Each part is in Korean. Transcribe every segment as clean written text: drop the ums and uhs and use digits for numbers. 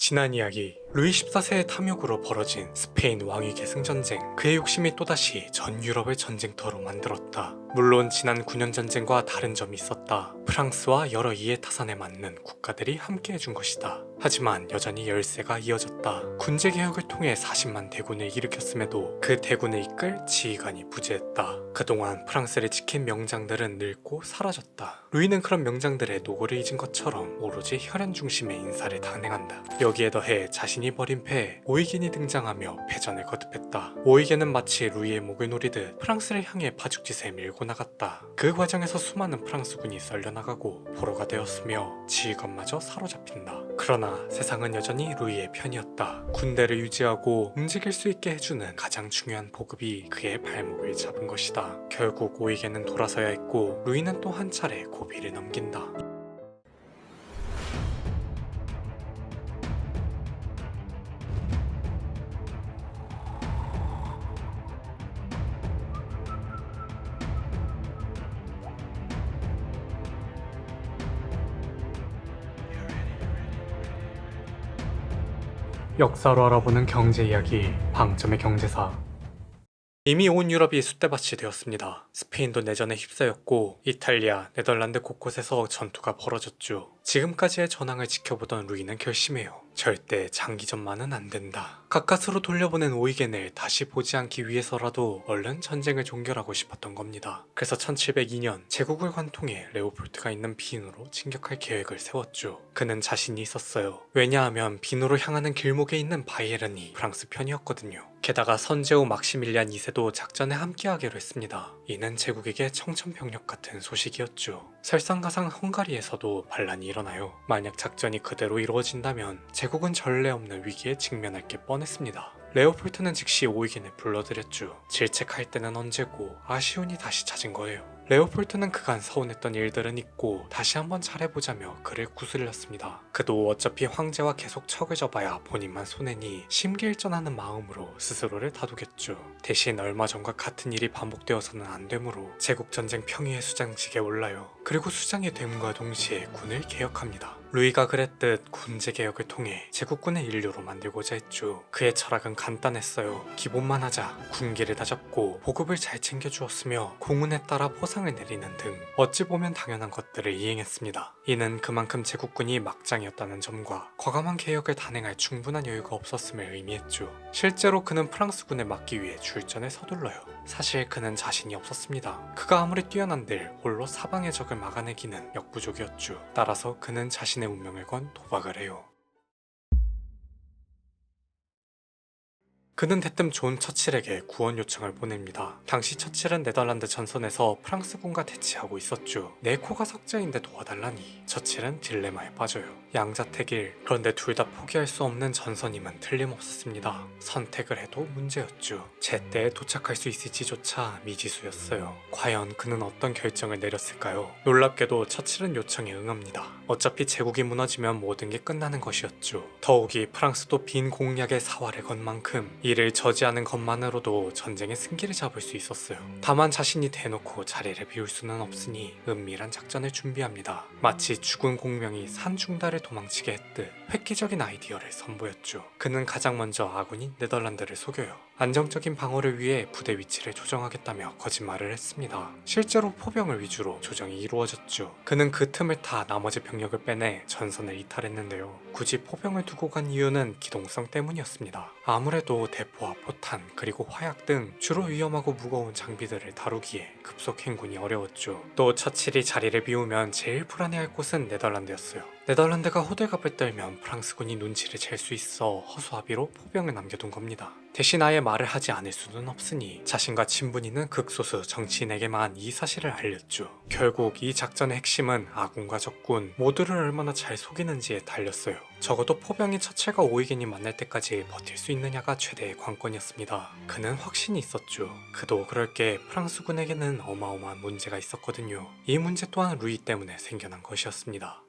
지난 이야기, 루이 14세의 탐욕으로 벌어진 스페인 왕위 계승 전쟁. 그의 욕심이 또다시 전 유럽을 전쟁터로 만들었다. 물론 지난 9년 전쟁과 다른 점이 있었다. 프랑스와 여러 이해타산에 맞는 국가들이 함께 해준 것이다. 하지만 여전히 열세가 이어졌다. 군제 개혁을 통해 40만 대군을 일으켰음에도 그 대군을 이끌 지휘관이 부재했다. 그동안 프랑스를 지킨 명장들은 늙고 사라졌다. 루이는 그런 명장들의 노고를 잊은 것처럼 오로지 혈연 중심의 인사를 단행한다. 여기에 더해 자신이 벌인 패에 오이겐이 등장하며 패전을 거듭했다. 오이겐은 마치 루이의 목을 노리듯 프랑스를 향해 파죽짓에 밀고 나갔다. 그 과정에서 수많은 프랑스군이 썰려나가고 포로가 되었으며 지휘관마저 사로잡힌다. 그러나 세상은 여전히 루이의 편이었다. 군대를 유지하고 움직일 수 있게 해주는 가장 중요한 보급이 그의 발목을 잡은 것이다. 결국 오이겐은 돌아서야 했고 루이는 또 한 차례 고비를 넘긴다. 역사로 알아보는 경제 이야기, 방점의 경제사. 이미 온 유럽이 숫대밭이 되었습니다. 스페인도 내전에 휩싸였고 이탈리아, 네덜란드 곳곳에서 전투가 벌어졌죠. 지금까지의 전황을 지켜보던 루이는 결심해요. 절대 장기전만은 안 된다. 가까스로 돌려보낸 오이겐을 다시 보지 않기 위해서라도 얼른 전쟁을 종결하고 싶었던 겁니다. 그래서 1702년 제국을 관통해 레오폴트가 있는 비누로 진격할 계획을 세웠죠. 그는 자신이 있었어요. 왜냐하면 비누로 향하는 길목에 있는 바이에른이 프랑스 편이었거든요. 게다가 선제후 막시밀리안 2세도 작전에 함께하기로 했습니다. 이는 제국에게 청천벽력 같은 소식이었죠. 설상가상 헝가리에서도 반란이 일어나요. 만약 작전이 그대로 이루어진다면 제국은 전례 없는 위기에 직면할 게 뻔했습니다. 레오폴트는 즉시 오이겐을 불러들였죠. 질책할 때는 언제고 아쉬운이 다시 찾은 거예요. 레오폴트는 그간 서운했던 일들은 잊고 다시 한번 잘해보자며 그를 구슬렸습니다. 그도 어차피 황제와 계속 척을 져봐야 본인만 손해니 심기일전하는 마음으로 스스로를 다독였죠. 대신 얼마 전과 같은 일이 반복되어서는 안 되므로 제국전쟁 평의의 수장직에 올라요. 그리고 수장이 됨과 동시에 군을 개혁합니다. 루이가 그랬듯 군제 개혁을 통해 제국군의 인류로 만들고자 했죠. 그의 철학은 간단했어요. 기본만 하자, 군기를 다잡고 보급을 잘 챙겨주었으며 공운에 따라 포상을 내리는 등 어찌 보면 당연한 것들을 이행했습니다. 이는 그만큼 제국군이 막장이었다는 점과 과감한 개혁을 단행할 충분한 여유가 없었음을 의미했죠. 실제로 그는 프랑스군을 막기 위해 출전에 서둘러요. 사실 그는 자신이 없었습니다. 그가 아무리 뛰어난들 홀로 사방의 적을 막아내기는 역부족이었죠. 따라서 그는 자신의 운명을 건 도박을 해요. 그는 대뜸 존 처칠에게 구원 요청을 보냅니다. 당시 처칠은 네덜란드 전선에서 프랑스군과 대치하고 있었죠. 내 코가 석자인데 도와달라니 처칠은 딜레마에 빠져요. 양자택일. 그런데 둘 다 포기할 수 없는 전선임은 틀림없었습니다. 선택을 해도 문제였죠. 제때에 도착할 수 있을지조차 미지수였어요. 과연 그는 어떤 결정을 내렸을까요? 놀랍게도 처칠은 요청에 응합니다. 어차피 제국이 무너지면 모든 게 끝나는 것이었죠. 더욱이 프랑스도 빈 공략의 사활을 건 만큼 이를 저지하는 것만으로도 전쟁의 승기를 잡을 수 있었어요. 다만 자신이 대놓고 자리를 비울 수는 없으니 은밀한 작전을 준비합니다. 마치 죽은 공명이 산중달을 도망치게 했듯 획기적인 아이디어를 선보였죠. 그는 가장 먼저 아군인 네덜란드를 속여요. 안정적인 방어를 위해 부대 위치를 조정하겠다며 거짓말을 했습니다. 실제로 포병을 위주로 조정이 이루어졌죠. 그는 그 틈을 타 나머지 병력을 빼내 전선을 이탈했는데요. 굳이 포병을 두고 간 이유는 기동성 때문이었습니다. 아무래도 대포와 포탄 그리고 화약 등 주로 위험하고 무거운 장비들을 다루기에 급속 행군이 어려웠죠. 또 처칠이 자리를 비우면 제일 불안해할 곳은 네덜란드였어요. 네덜란드가 호들갑을 떨면 프랑스군이 눈치를 챌 수 있어 허수아비로 포병을 남겨둔 겁니다. 대신 아예 말을 하지 않을 수는 없으니 자신과 친분있는 극소수 정치인에게만 이 사실을 알렸죠. 결국 이 작전의 핵심은 아군과 적군 모두를 얼마나 잘 속이는지에 달렸어요. 적어도 포병인 처칠과 오이겐이 만날 때까지 버틸 수 있느냐가 최대의 관건이었습니다. 그는 확신이 있었죠. 그도 그럴 게 프랑스군에게는 어마어마한 문제가 있었거든요. 이 문제 또한 루이 때문에 생겨난 것이었습니다.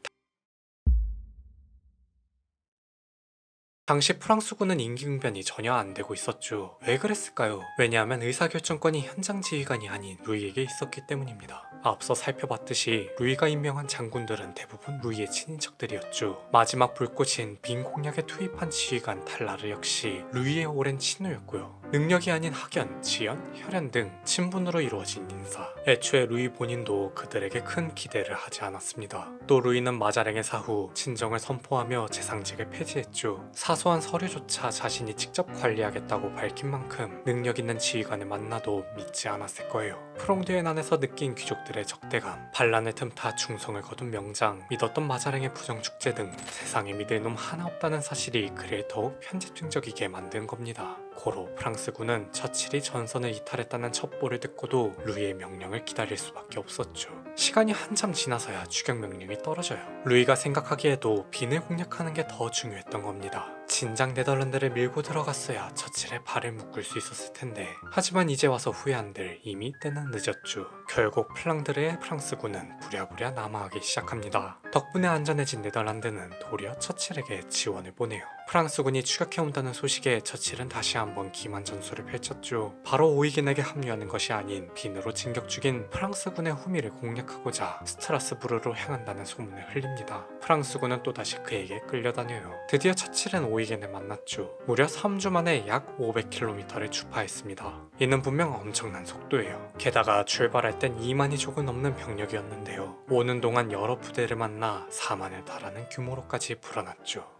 당시 프랑스군은 임기응변이 전혀 안 되고 있었죠. 왜 그랬을까요? 왜냐하면 의사결정권이 현장 지휘관이 아닌 루이에게 있었기 때문입니다. 앞서 살펴봤듯이 루이가 임명한 장군들은 대부분 루이의 친인척들이었죠. 마지막 불꽃인 빈 공략에 투입한 지휘관 탈라르 역시 루이의 오랜 친우였고요. 능력이 아닌 학연, 지연, 혈연 등 친분으로 이루어진 인사. 애초에 루이 본인도 그들에게 큰 기대를 하지 않았습니다. 또 루이는 마자랭의 사후 친정을 선포하며 재상직을 폐지했죠. 사소한 서류조차 자신이 직접 관리하겠다고 밝힌 만큼 능력 있는 지휘관을 만나도 믿지 않았을 거예요. 프롱드엔 안에서 느낀 귀족들의 적대감, 반란을 틈타 충성을 거둔 명장, 믿었던 마자랭의 부정축제 등 세상에 믿을 놈 하나 없다는 사실이 그를 더욱 편집증적이게 만든 겁니다. 고로 프랑스군은 처칠이 전선을 이탈했다는 첩보를 듣고도 루이의 명령을 기다릴 수밖에 없었죠. 시간이 한참 지나서야 추격 명령이 떨어져요. 루이가 생각하기에도 빈을 공략하는 게 더 중요했던 겁니다. 진작 네덜란드를 밀고 들어갔어야 처칠의 발을 묶을 수 있었을 텐데, 하지만 이제 와서 후회한들 이미 때는 늦었죠. 결국 플랑드르의 프랑스군은 부랴부랴 남하하기 시작합니다. 덕분에 안전해진 네덜란드는 도리어 처칠에게 지원을 보내요. 프랑스군이 추격해온다는 소식에 처칠은 다시 한번 기만 전술을 펼쳤죠. 바로 오이겐에게 합류하는 것이 아닌 빈으로 진격 중인 프랑스군의 후미를 공략하고자 스트라스부르로 향한다는 소문을 흘립니다. 프랑스군은 또다시 그에게 끌려다녀요. 드디어 처칠은 오이겐을 만났죠. 무려 3주 만에 약 500km를 주파했습니다. 이는 분명 엄청난 속도예요. 게다가 출발할 땐 2만이 조금 넘는 병력이었는데요. 오는 동안 여러 부대를 만나 4만에 달하는 규모로까지 불어났죠.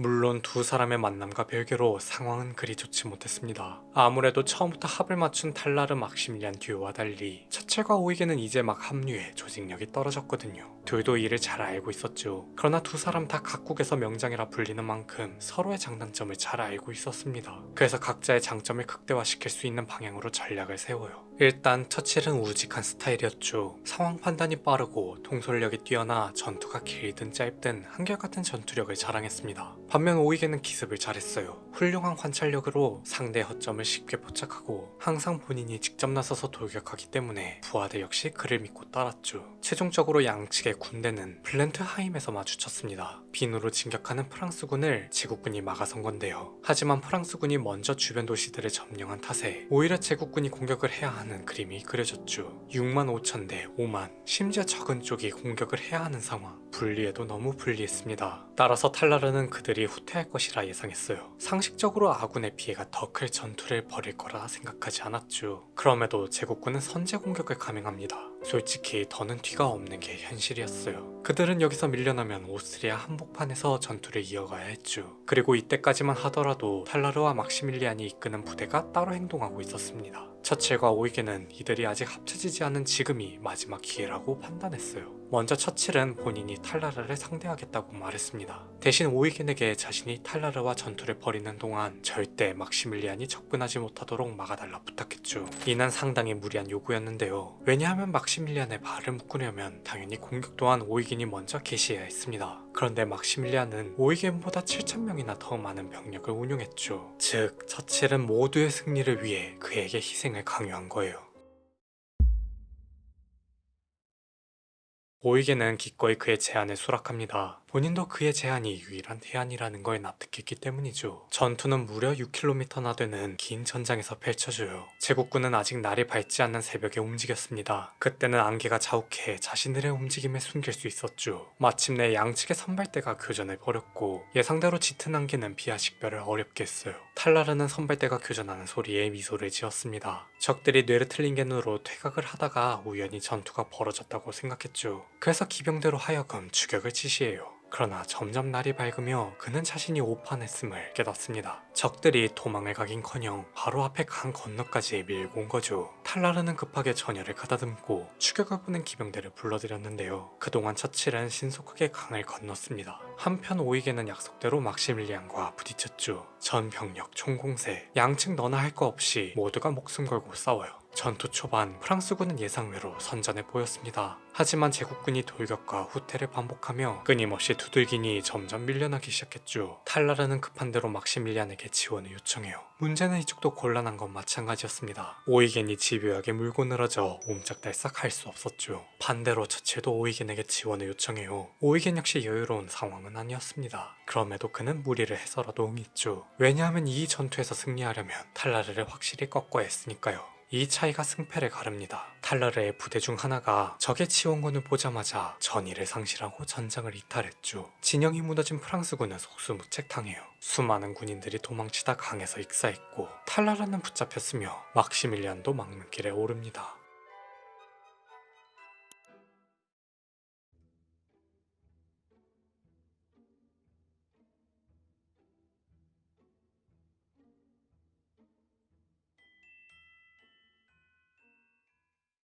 물론 두 사람의 만남과 별개로 상황은 그리 좋지 못했습니다. 아무래도 처음부터 합을 맞춘 탈라르 막시밀리안 듀오와 달리 처칠과 오이겐은 이제 막 합류해 조직력이 떨어졌거든요. 둘도 이를 잘 알고 있었죠. 그러나 두 사람 다 각국에서 명장이라 불리는 만큼 서로의 장단점을 잘 알고 있었습니다. 그래서 각자의 장점을 극대화시킬 수 있는 방향으로 전략을 세워요. 일단 처칠은 우직한 스타일이었죠. 상황 판단이 빠르고 통솔력이 뛰어나 전투가 길든 짧든 한결같은 전투력을 자랑했습니다. 반면 오이겐은 기습을 잘했어요. 훌륭한 관찰력으로 상대의 허점을 쉽게 포착하고 항상 본인이 직접 나서서 돌격하기 때문에 부하들 역시 그를 믿고 따랐죠. 최종적으로 양측의 군대는 블렌트하임에서 마주쳤습니다. 빈으로 진격하는 프랑스군을 제국군이 막아선 건데요. 하지만 프랑스군이 먼저 주변 도시들을 점령한 탓에 오히려 제국군이 공격을 해야 하는 그림이 그려졌죠. 6만 5천 대 5만, 심지어 적은 쪽이 공격을 해야 하는 상황. 불리해도 너무 불리했습니다. 따라서 탈라르는 그들이 후퇴할 것이라 예상했어요. 상식적으로 아군의 피해가 더 클 전투를 벌일 거라 생각하지 않았죠. 그럼에도 제국군은 선제 공격을 감행합니다. 솔직히 더는 뒤가 없는 게 현실이었어요. 그들은 여기서 밀려나면 오스트리아 한복판에서 전투를 이어가야 했죠. 그리고 이때까지만 하더라도 탈라르와 막시밀리안이 이끄는 부대가 따로 행동하고 있었습니다. 처칠과 오이겐은 이들이 아직 합쳐지지 않은 지금이 마지막 기회라고 판단했어요. 먼저 처칠은 본인이 탈라르를 상대하겠다고 말했습니다. 대신 오이겐에게 자신이 탈라르와 전투를 벌이는 동안 절대 막시밀리안이 접근하지 못하도록 막아달라 부탁했죠. 이는 상당히 무리한 요구였는데요. 왜냐하면 막시밀리안의 발을 묶으려면 당연히 공격 또한 오이겐이 먼저 개시해야 했습니다. 그런데 막시밀리안은 오이겐보다 7,000명이나 더 많은 병력을 운용했죠. 즉, 처칠은 모두의 승리를 위해 그에게 희생을 강요한 거예요. 오이겐은 기꺼이 그의 제안에 수락합니다. 본인도 그의 제안이 유일한 대안이라는 걸 납득했기 때문이죠. 전투는 무려 6km나 되는 긴 전장에서 펼쳐져요. 제국군은 아직 날이 밝지 않는 새벽에 움직였습니다. 그때는 안개가 자욱해 자신들의 움직임을 숨길 수 있었죠. 마침내 양측의 선발대가 교전을 벌였고 예상대로 짙은 안개는 비아 식별을 어렵게 했어요. 탈라르는 선발대가 교전하는 소리에 미소를 지었습니다. 적들이 뇌르틀링겐으로 퇴각을 하다가 우연히 전투가 벌어졌다고 생각했죠. 그래서 기병대로 하여금 추격을 지시해요. 그러나 점점 날이 밝으며 그는 자신이 오판했음을 깨닫습니다. 적들이 도망을 가긴커녕 바로 앞에 강 건너까지 밀고 온 거죠. 탈라르는 급하게 전열을 가다듬고 추격을 보낸 기병대를 불러들였는데요. 그동안 처칠은 신속하게 강을 건넜습니다. 한편 오이겐은 약속대로 막시밀리안과 부딪혔죠. 전 병력 총공세, 양측 너나 할 거 없이 모두가 목숨 걸고 싸워요. 전투 초반 프랑스군은 예상외로 선전해 보였습니다. 하지만 제국군이 돌격과 후퇴를 반복하며 끊임없이 두들기니 점점 밀려나기 시작했죠. 탈라르는 급한 대로 막시밀리안에게 지원을 요청해요. 문제는 이쪽도 곤란한 건 마찬가지였습니다. 오이겐이 집요하게 물고 늘어져 옴짝달싹 할 수 없었죠. 반대로 처칠도 오이겐에게 지원을 요청해요. 오이겐 역시 여유로운 상황은 아니었습니다. 그럼에도 그는 무리를 해서라도 응했죠. 왜냐하면 이 전투에서 승리하려면 탈라르를 확실히 꺾어야 했으니까요. 이 차이가 승패를 가릅니다. 탈라르의 부대 중 하나가 적의 지원군을 보자마자 전의를 상실하고 전장을 이탈했죠. 진영이 무너진 프랑스군은 속수무책당해요. 수많은 군인들이 도망치다 강에서 익사했고 탈라르는 붙잡혔으며 막시밀리안도 막는 길에 오릅니다.